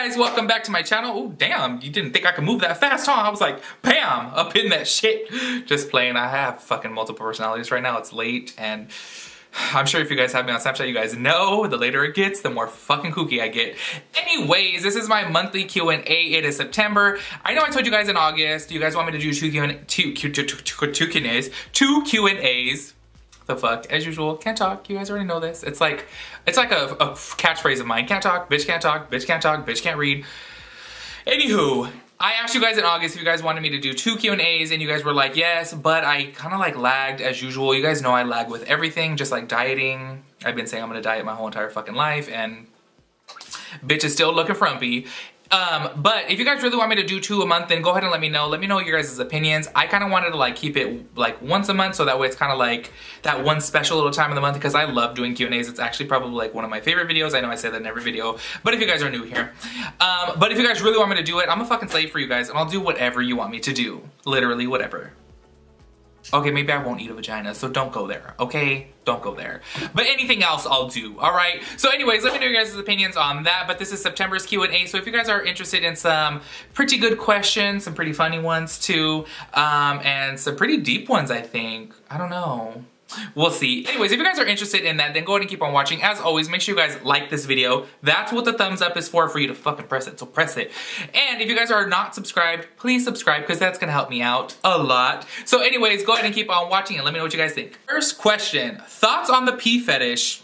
guys, welcome back to my channel. Oh damn, you didn't think I could move that fast, huh? I was like, bam, up in that shit. Just playing. I have fucking multiple personalities right now. It's late and I'm sure if you guys have me on Snapchat, you guys know the later it gets, the more fucking kooky I get. Anyways, this is my monthly Q&A. It is September. I know I told you guys in August. You guys want me to do two Q&As. The fuck, as usual, can't talk. You guys already know this. It's like a catchphrase of mine. Can't talk, bitch can't talk, bitch can't talk, bitch can't read. Anywho, I asked you guys in August if you guys wanted me to do 2 Q&As and you guys were like, yes, but I kind of like lagged as usual. You guys know I lag with everything, just like dieting. I've been saying I'm gonna diet my whole entire fucking life and bitch is still looking frumpy. But if you guys really want me to do 2 a month, then go ahead and let me know. Let me know your guys' opinions. I kind of wanted to like keep it like once a month, so that way it's kind of like that one special little time of the month because I love doing Q&As. It's actually probably like one of my favorite videos. I know I say that in every video, but if you guys are new here. But if you guys really want me to do it, I'm a fucking slave for you guys and I'll do whatever you want me to do. Literally whatever. Okay, maybe I won't eat a vagina, so don't go there, okay? Don't go there. But anything else, I'll do, all right? So anyways, let me know your guys' opinions on that, but this is September's Q&A, so if you guys are interested in some pretty good questions, some pretty funny ones too, and some pretty deep ones, I think. I don't know. We'll see. Anyways, if you guys are interested in that, then go ahead and keep on watching. As always, make sure you guys like this video. That's what the thumbs up is for you to fucking press it, so press it. And if you guys are not subscribed, please subscribe because that's gonna help me out a lot. So anyways, go ahead and keep on watching and let me know what you guys think. First question, thoughts on the pee fetish?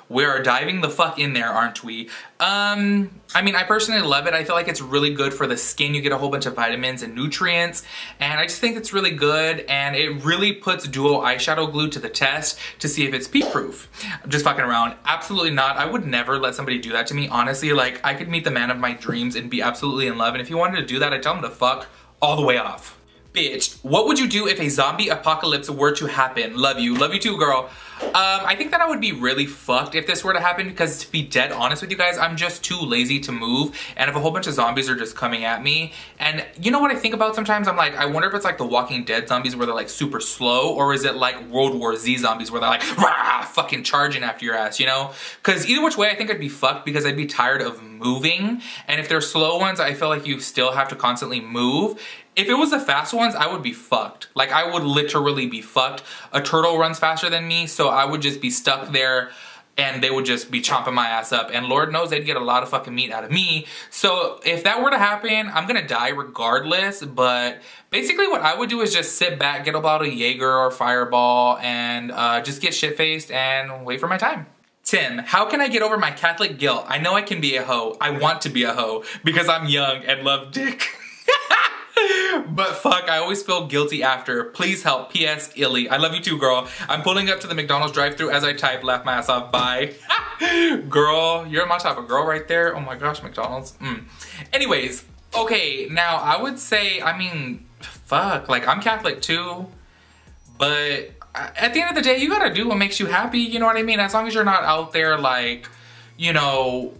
We are diving the fuck in there, aren't we? I mean, I personally love it. I feel like it's really good for the skin. You get a whole bunch of vitamins and nutrients, and I just think it's really good, and it really puts duo eyeshadow glue to the test to see if it's pee-proof. I'm just fucking around. Absolutely not. I would never let somebody do that to me. Honestly, like, I could meet the man of my dreams and be absolutely in love, and if he wanted to do that, I'd tell him to fuck all the way off. Bitch, what would you do if a zombie apocalypse were to happen? Love you too, girl. I think that I would be really fucked if this were to happen because to be dead honest with you guys, I'm just too lazy to move, and if a whole bunch of zombies are just coming at me, and you know what I think about sometimes? I'm like, I wonder if it's like the Walking Dead zombies where they're like super slow, or is it like World War Z zombies where they're like, rah, fucking charging after your ass, you know? Because either which way I think I'd be fucked because I'd be tired of moving, and if they're slow ones, I feel like you still have to constantly move. If it was the fast ones, I would be fucked. Like, I would literally be fucked. A turtle runs faster than me, so I would just be stuck there and they would just be chomping my ass up. And Lord knows they'd get a lot of fucking meat out of me. So if that were to happen, I'm gonna die regardless. But basically what I would do is just sit back, get a bottle of Jaeger or Fireball, and just get shit-faced and wait for my time. Tim, how can I get over my Catholic guilt? I know I can be a hoe. I want to be a hoe because I'm young and love dick. But fuck, I always feel guilty after. Please help. P.S. Illy. I love you too, girl. I'm pulling up to the McDonald's drive-thru as I type, laugh my ass off, bye. Girl, you're my type of girl right there. Oh my gosh, McDonald's. Anyways, okay, now I would say, I mean, fuck, like I'm Catholic too, but at the end of the day, you gotta do what makes you happy, you know what I mean? As long as you're not out there like, you know,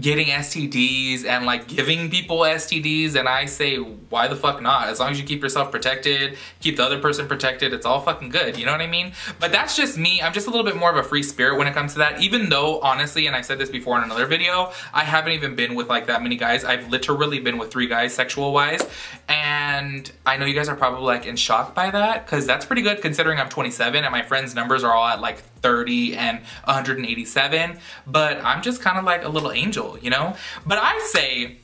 getting STDs and like giving people STDs, and I say why the fuck not? As long as you keep yourself protected, keep the other person protected, it's all fucking good, you know what I mean? But that's just me. I'm just a little bit more of a free spirit when it comes to that, even though honestly, and I said this before in another video, I haven't even been with like that many guys. I've literally been with 3 guys sexual wise, and I know you guys are probably like in shock by that because that's pretty good considering I'm 27 and my friends' numbers are all at like 30 and 187, but I'm just kind of like a little angel, you know? But I say,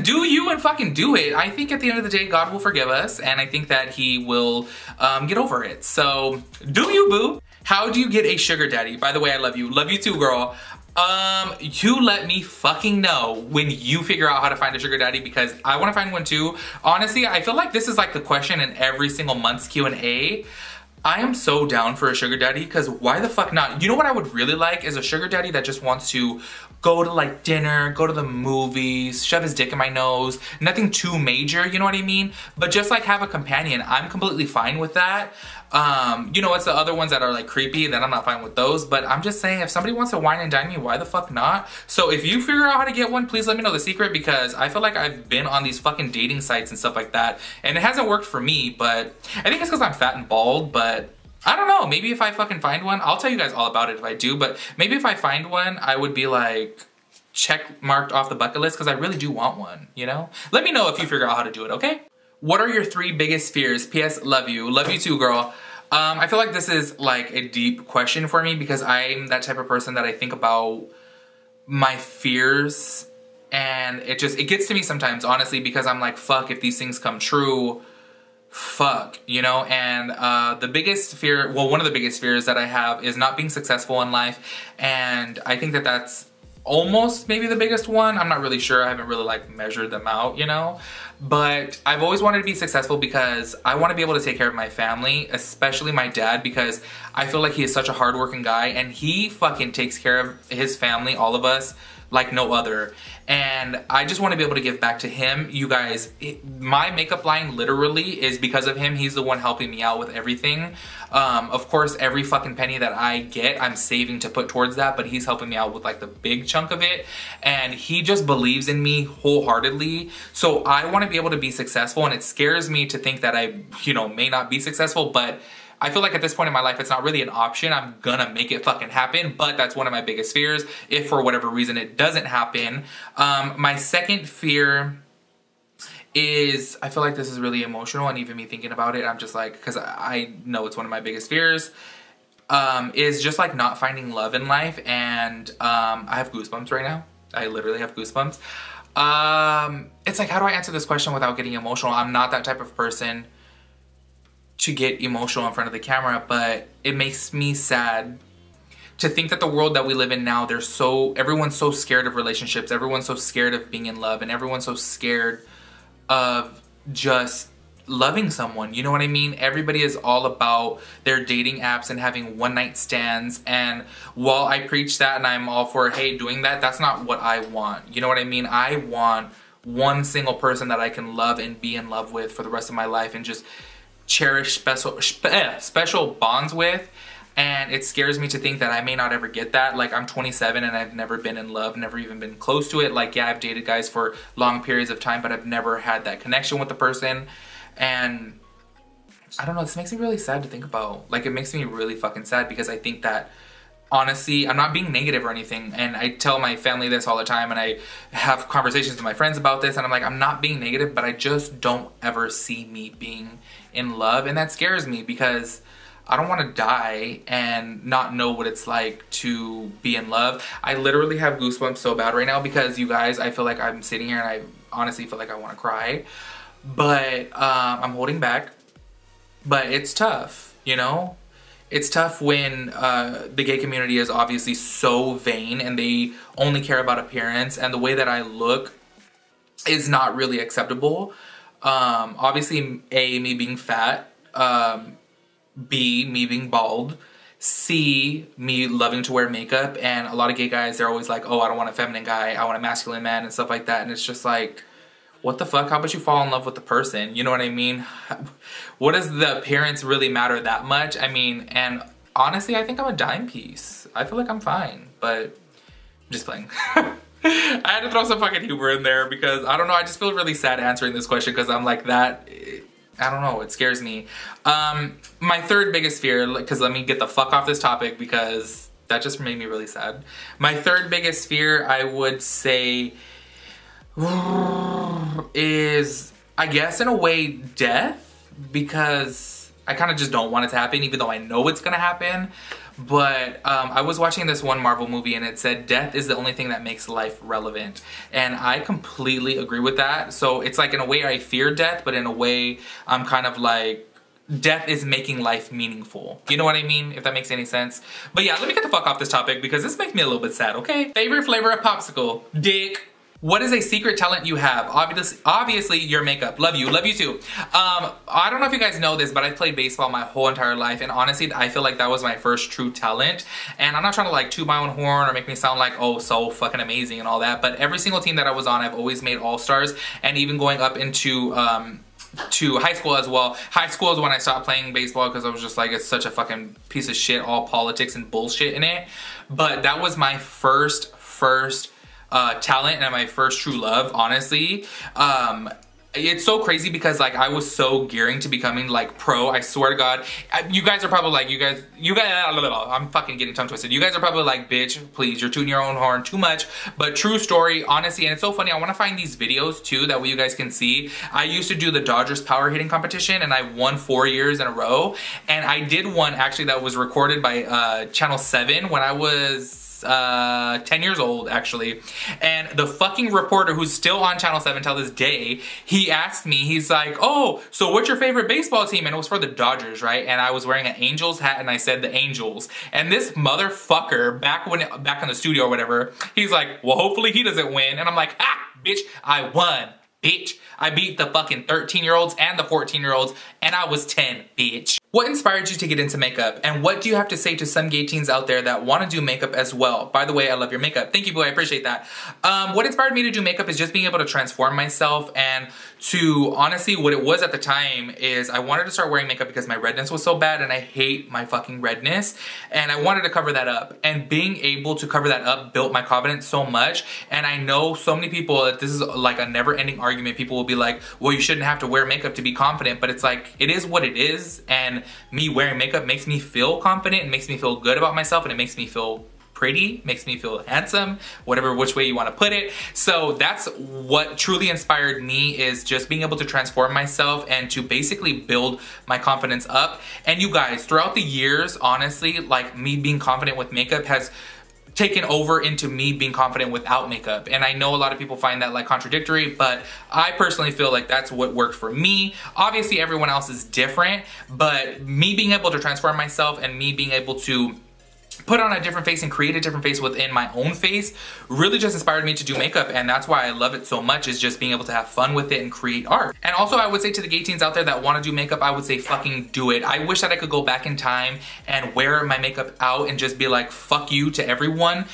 do you and fucking do it. I think at the end of the day, God will forgive us, and I think that he will get over it. So, do you, boo? How do you get a sugar daddy? By the way, I love you. Love you too, girl. You let me fucking know when you figure out how to find a sugar daddy because I want to find one too. Honestly, I feel like this is like the question in every single month's Q&A. I am so down for a sugar daddy because why the fuck not? You know what I would really like is a sugar daddy that just wants to go to like dinner, go to the movies, shove his dick in my nose, nothing too major, you know what I mean? But just like have a companion, I'm completely fine with that. You know, it's the other ones that are like creepy, then I'm not fine with those, but I'm just saying if somebody wants to wine and dine me, why the fuck not? So if you figure out how to get one, please let me know the secret because I feel like I've been on these fucking dating sites and stuff like that and it hasn't worked for me, but I think it's because I'm fat and bald, but I don't know, maybe if I fucking find one, I'll tell you guys all about it if I do, but maybe if I find one, I would be like, check marked off the bucket list because I really do want one, you know? Let me know if you figure out how to do it, okay? What are your 3 biggest fears? P.S. Love you. Love you too, girl. I feel like this is like a deep question for me because I'm that type of person that I think about my fears and it gets to me sometimes, honestly, because I'm like, fuck, if these things come true, fuck, you know? And the biggest fear, well, one of the biggest fears that I have is not being successful in life. And I think that that's almost maybe the biggest one. I'm not really sure. I haven't really like measured them out, you know? But I've always wanted to be successful because I want to be able to take care of my family, especially my dad, because I feel like he is such a hardworking guy and he fucking takes care of his family, all of us, like no other. And I just want to be able to give back to him. You guys, my makeup line literally is because of him. He's the one helping me out with everything. Of course, every fucking penny that I get, I'm saving to put towards that, but he's helping me out with like the big chunk of it. And he just believes in me wholeheartedly. So I want to be able to be successful, and it scares me to think that I, you know, may not be successful, but I feel like at this point in my life, it's not really an option. I'm gonna make it fucking happen, but that's one of my biggest fears if for whatever reason it doesn't happen. My second fear is, I feel like this is really emotional, and even me thinking about it, I'm just like, because I know it's one of my biggest fears, is just like not finding love in life. And I have goosebumps right now. I literally have goosebumps. It's like, how do I answer this question without getting emotional? I'm not that type of person to get emotional in front of the camera, but it makes me sad to think that the world that we live in now, everyone's so scared of relationships, everyone's so scared of being in love, and everyone's so scared of just loving someone, you know what I mean? Everybody is all about their dating apps and having one-night stands, and while I preach that and I'm all for, hey, doing that, that's not what I want, you know what I mean? I want one single person that I can love and be in love with for the rest of my life and just cherish special bonds with. And it scares me to think that I may not ever get that. Like, I'm 27 and I've never been in love, never even been close to it. Like, yeah, I've dated guys for long periods of time, but I've never had that connection with the person. And I don't know, this makes me really sad to think about. Like, it makes me really fucking sad because I think that, honestly, I'm not being negative or anything, and I tell my family this all the time, and I have conversations with my friends about this, and I'm like, I'm not being negative, but I just don't ever see me being in love, and that scares me because I don't want to die and not know what it's like to be in love. I literally have goosebumps so bad right now because, you guys, I feel like I'm sitting here and I honestly feel like I want to cry, but I'm holding back. But it's tough, you know? It's tough when the gay community is obviously so vain and they only care about appearance, and the way that I look is not really acceptable. Obviously, A, me being fat, B, me being bald, C, me loving to wear makeup, and a lot of gay guys, they're always like, oh, I don't want a feminine guy, I want a masculine man and stuff like that, and it's just like, what the fuck? How about you fall in love with the person? You know what I mean? What does the appearance really matter that much? I mean, and honestly, I think I'm a dime piece. I feel like I'm fine, but I'm just playing. I had to throw some fucking humor in there because, I don't know, I just feel really sad answering this question because I'm like that. I don't know, it scares me. My third biggest fear, because let me get the fuck off this topic because that just made me really sad. My third biggest fear, I would say, is, I guess in a way, death, because I kind of just don't want it to happen even though I know it's gonna happen. But I was watching this one Marvel movie and it said death is the only thing that makes life relevant, and I completely agree with that. So it's like, in a way, I fear death, but in a way I'm kind of like, death is making life meaningful. You know what I mean? If that makes any sense. But yeah, let me get the fuck off this topic because this makes me a little bit sad, okay? Favorite flavor of popsicle? Dick. What is a secret talent you have? Obviously your makeup. Love you too. I don't know if you guys know this, but I've played baseball my whole entire life, and honestly, I feel like that was my first true talent. And I'm not trying to like toot my own horn or make me sound like, oh, so fucking amazing and all that, but every single team that I was on, I've always made all-stars, and even going up into to high school as well. High school is when I stopped playing baseball because I was just like, it's such a fucking piece of shit, all politics and bullshit in it. But that was my first talent and my first true love, honestly. it's so crazy because like I was so gearing to becoming like pro. I swear to God, you guys are probably like, you guys, I'm fucking getting tongue twisted. You guys are probably like, bitch, please, you're tooting your own horn too much. But true story, honestly, and it's so funny. I want to find these videos too, that way you guys can see. I used to do the Dodgers power hitting competition and I won 4 years in a row. And I did one actually that was recorded by Channel 7 when I was 10 years old actually, and the fucking reporter who's still on Channel 7 till this day, he asked me, he's like, oh, so what's your favorite baseball team? And it was for the Dodgers, right? And I was wearing an Angels hat and I said the Angels, and this motherfucker back in the studio or whatever, he's like, well, hopefully he doesn't win. And I'm like, ah, bitch, I won. Bitch, I beat the fucking 13-year-olds and the 14-year-olds, and I was 10, bitch. What inspired you to get into makeup? And what do you have to say to some gay teens out there that want to do makeup as well? By the way, I love your makeup. Thank you, boy, I appreciate that. What inspired me to do makeup is just being able to transform myself, and to, honestly, what it was at the time is I wanted to start wearing makeup because my redness was so bad and I hate my fucking redness, and I wanted to cover that up. And being able to cover that up built my confidence so much. And I know so many people that this is like a never-ending argument. People will be like, well, you shouldn't have to wear makeup to be confident, but it's like, it is what it is. And me wearing makeup makes me feel confident, and makes me feel good about myself, and it makes me feel pretty, makes me feel handsome, whatever which way you want to put it. So that's what truly inspired me, is just being able to transform myself and to basically build my confidence up. And you guys, throughout the years, honestly, like me being confident with makeup has taken over into me being confident without makeup. And I know a lot of people find that like contradictory, but I personally feel like that's what worked for me. Obviously everyone else is different, but me being able to transform myself and me being able to put on a different face and create a different face within my own face really just inspired me to do makeup. And that's why I love it so much, is just being able to have fun with it and create art. And also I would say to the gay teens out there that want to do makeup, I would say fucking do it. I wish that I could go back in time and wear my makeup out and just be like, fuck you to everyone,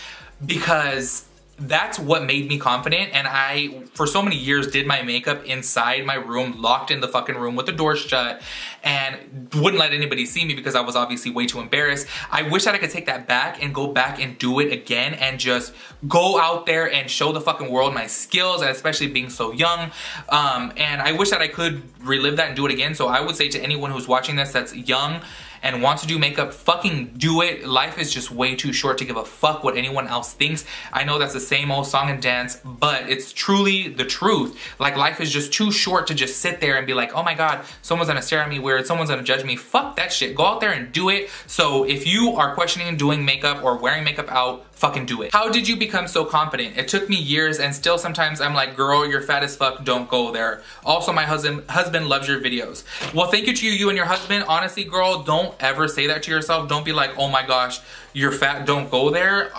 because that's what made me confident. And I, for so many years, did my makeup inside my room, locked in the fucking room with the door shut, and wouldn't let anybody see me because I was obviously way too embarrassed. I wish that I could take that back and go back and do it again and just go out there and show the fucking world my skills, and especially being so young. And I wish that I could relive that and do it again. So I would say to anyone who's watching this that's young and wants to do makeup, fucking do it. Life is just way too short to give a fuck what anyone else thinks. I know that's the same old song and dance, but it's truly the truth. Like, life is just too short to just sit there and be like, oh my God, someone's gonna stare at me weird, someone's gonna judge me. Fuck that shit. Go out there and do it. So if you are questioning doing makeup or wearing makeup out, fucking do it. How did you become so confident? It took me years, and still sometimes I'm like, girl, you're fat as fuck, don't go there. Also, my husband loves your videos. Well, thank you to you and your husband. Honestly, girl, don't ever say that to yourself. Don't be like, oh my gosh, you're fat, don't go there.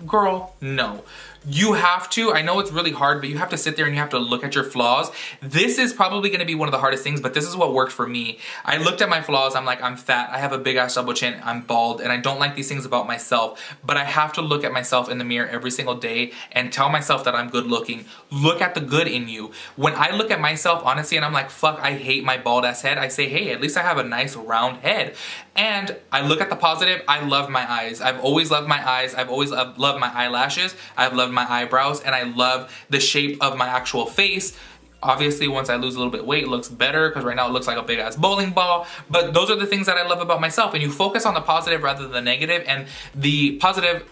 Girl, no. You have to, I know it's really hard, but you have to sit there and you have to look at your flaws. This is probably gonna be one of the hardest things, but this is what worked for me. I looked at my flaws, I'm like, I'm fat, I have a big ass double chin, I'm bald, and I don't like these things about myself, but I have to look at myself in the mirror every single day and tell myself that I'm good looking. Look at the good in you. When I look at myself, honestly, and I'm like, fuck, I hate my bald ass head, I say, hey, at least I have a nice round head. And I look at the positive, I love my eyes. I've always loved my eyes, I've always loved my eyelashes, I've loved my eyebrows, and I love the shape of my actual face. Obviously, once I lose a little bit of weight, it looks better, because right now it looks like a big ass bowling ball. But those are the things that I love about myself, and you focus on the positive rather than the negative, and the positive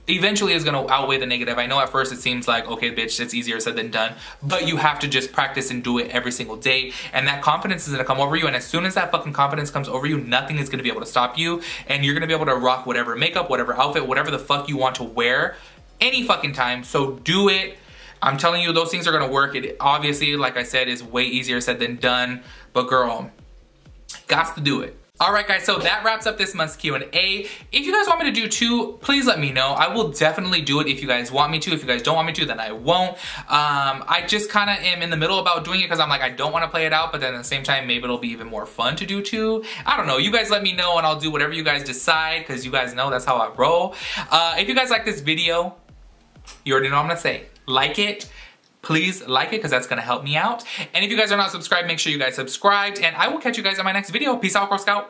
eventually is gonna outweigh the negative. I know at first it seems like, okay, bitch, it's easier said than done, but you have to just practice and do it every single day, and that confidence is gonna come over you, and as soon as that fucking confidence comes over you, nothing is gonna be able to stop you, and you're gonna be able to rock whatever makeup, whatever outfit, whatever the fuck you want to wear, any fucking time. So do it. I'm telling you, those things are gonna work. It obviously, like I said, is way easier said than done, but girl, gots to do it. Alright guys, so that wraps up this month's Q&A. If you guys want me to do 2, please let me know. I will definitely do it if you guys want me to. If you guys don't want me to, then I won't. I just kind of am in the middle about doing it because I'm like, I don't want to play it out, but then at the same time, maybe it'll be even more fun to do 2. I don't know. You guys let me know and I'll do whatever you guys decide, because you guys know that's how I roll. If you guys like this video, you already know what I'm going to say. Like it. Please like it, because that's gonna help me out. And if you guys are not subscribed, make sure you guys subscribed, and I will catch you guys in my next video. Peace out, Girl Scout.